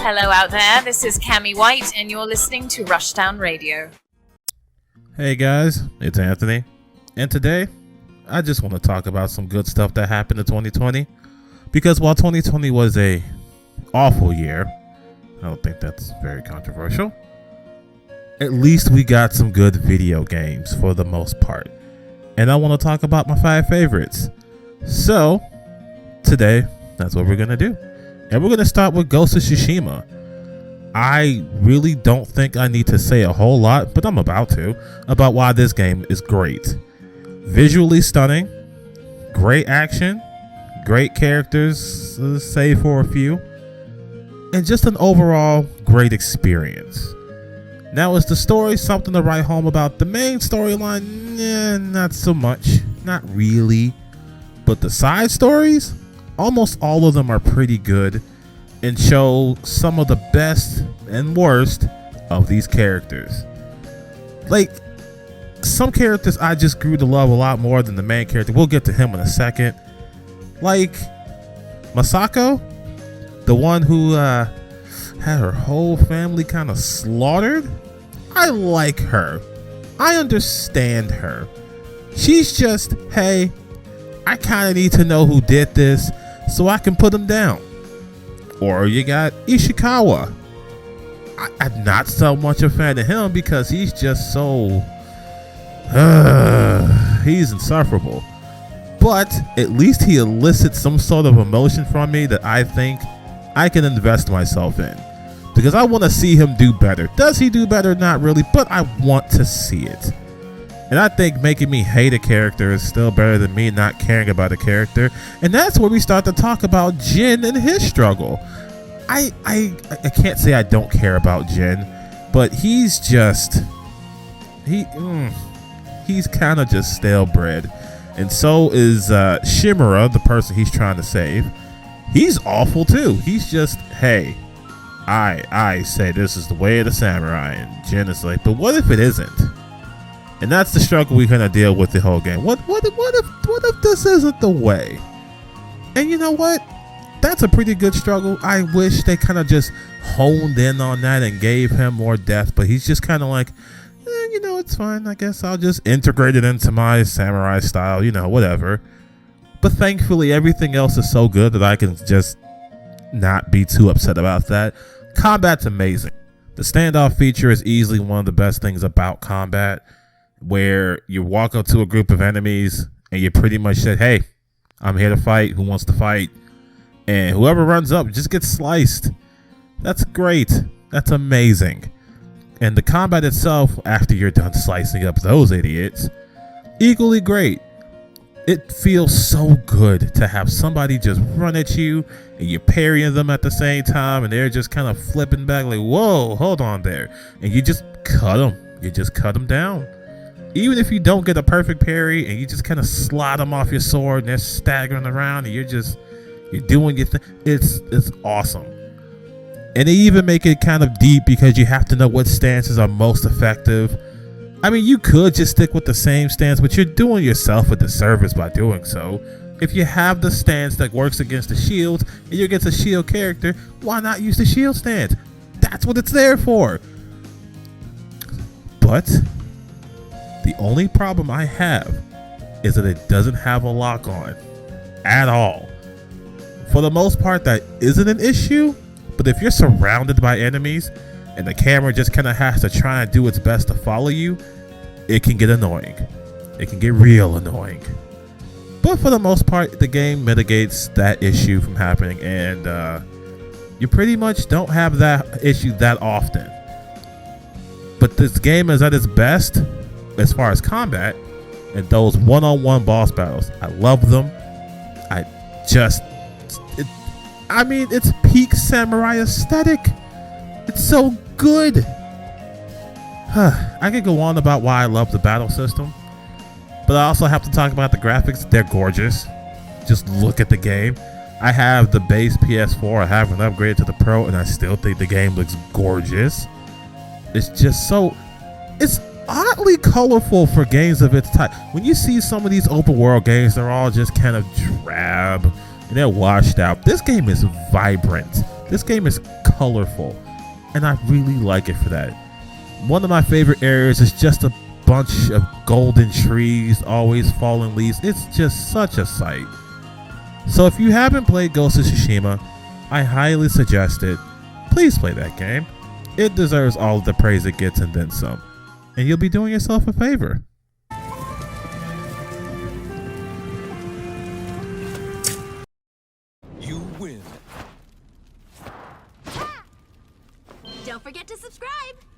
Hello out there, this is Cammy White, and you're listening to Rushdown Radio. Hey guys, it's Anthony, and today I just want to talk about some good stuff that happened in 2020, because while 2020 was a awful year, I don't think that's very controversial, at least we got some good video games for the most part, and I want to talk about my 5 favorites. So today, that's what we're going to do. And we're going to start with Ghost of Tsushima. I really don't think I need to say a whole lot, but I'm about to, about why this game is great. Visually stunning, great action, great characters, save for a few, and just an overall great experience. Now, is the story something to write home about? The main storyline, not so much, not really. But the side stories, almost all of them are pretty good and show some of the best and worst of these characters. Like, some characters I just grew to love a lot more than the main character. We'll get to him in a second. Like Masako, the one who had her whole family kind of slaughtered. I like her. I understand her. She's just, hey, I kind of need to know who did this so I can put him down. Or you got Ishikawa. I'm not so much a fan of him because he's just so he's insufferable. But at least he elicits some sort of emotion from me that I think I can invest myself in, because I want to see him do better. Does he do better? Not really, but I want to see it. And I think making me hate a character is still better than me not caring about a character. And that's where we start to talk about Jin and his struggle. I can't say I don't care about Jin, but he's just he's kind of just stale bread. And so is Shimura, the person he's trying to save. He's awful too. He's just, hey, I say this is the way of the samurai, and Jin is like, but what if it isn't? And that's the struggle we're gonna deal with the whole game. What if this isn't the way? And you know what? That's a pretty good struggle. I wish they kind of just honed in on that and gave him more depth. But he's just kind of like, you know, it's fine. I guess I'll just integrate it into my samurai style. You know, whatever. But thankfully, everything else is so good that I can just not be too upset about that. Combat's amazing. The standoff feature is easily one of the best things about combat, where you walk up to a group of enemies and you pretty much said, hey, I'm here to fight. Who wants to fight? And whoever runs up just gets sliced. That's great. That's amazing. And the combat itself, after you're done slicing up those idiots, equally great. It feels so good to have somebody just run at you and you're parrying them at the same time and they're just kind of flipping back like, whoa, hold on there. And you just cut them. You just cut them down. Even if you don't get a perfect parry and you just kind of slide them off your sword and they're staggering around and you're doing your thing, it's awesome. And they even make it kind of deep because you have to know what stances are most effective. I mean, you could just stick with the same stance, but you're doing yourself a disservice by doing so. If you have the stance that works against the shield and you're against a shield character, why not use the shield stance? That's what it's there for. But the only problem I have is that it doesn't have a lock on at all. For the most part, that isn't an issue, but if you're surrounded by enemies and the camera just kind of has to try and do its best to follow you, it can get annoying. It can get real annoying. But for the most part, the game mitigates that issue from happening, and you pretty much don't have that issue that often. But this game is at its best as far as combat and those one-on-one boss battles. I love them. It's peak samurai aesthetic. It's so good. I could go on about why I love the battle system, but I also have to talk about the graphics. They're gorgeous. Just look at the game. I have the base PS4. I haven't upgraded to the Pro, and I still think the game looks gorgeous. It's just so... It's oddly colorful for games of its type. When you see some of these open world games, they're all just kind of drab and they're washed out. This game is vibrant. This game is colorful, and I really like it for that. One of my favorite areas is just a bunch of golden trees, always falling leaves. It's just such a sight. So if you haven't played Ghost of Tsushima, I highly suggest it. Please play that game. It deserves all of the praise it gets and then some. And you'll be doing yourself a favor. You win. Don't forget to subscribe!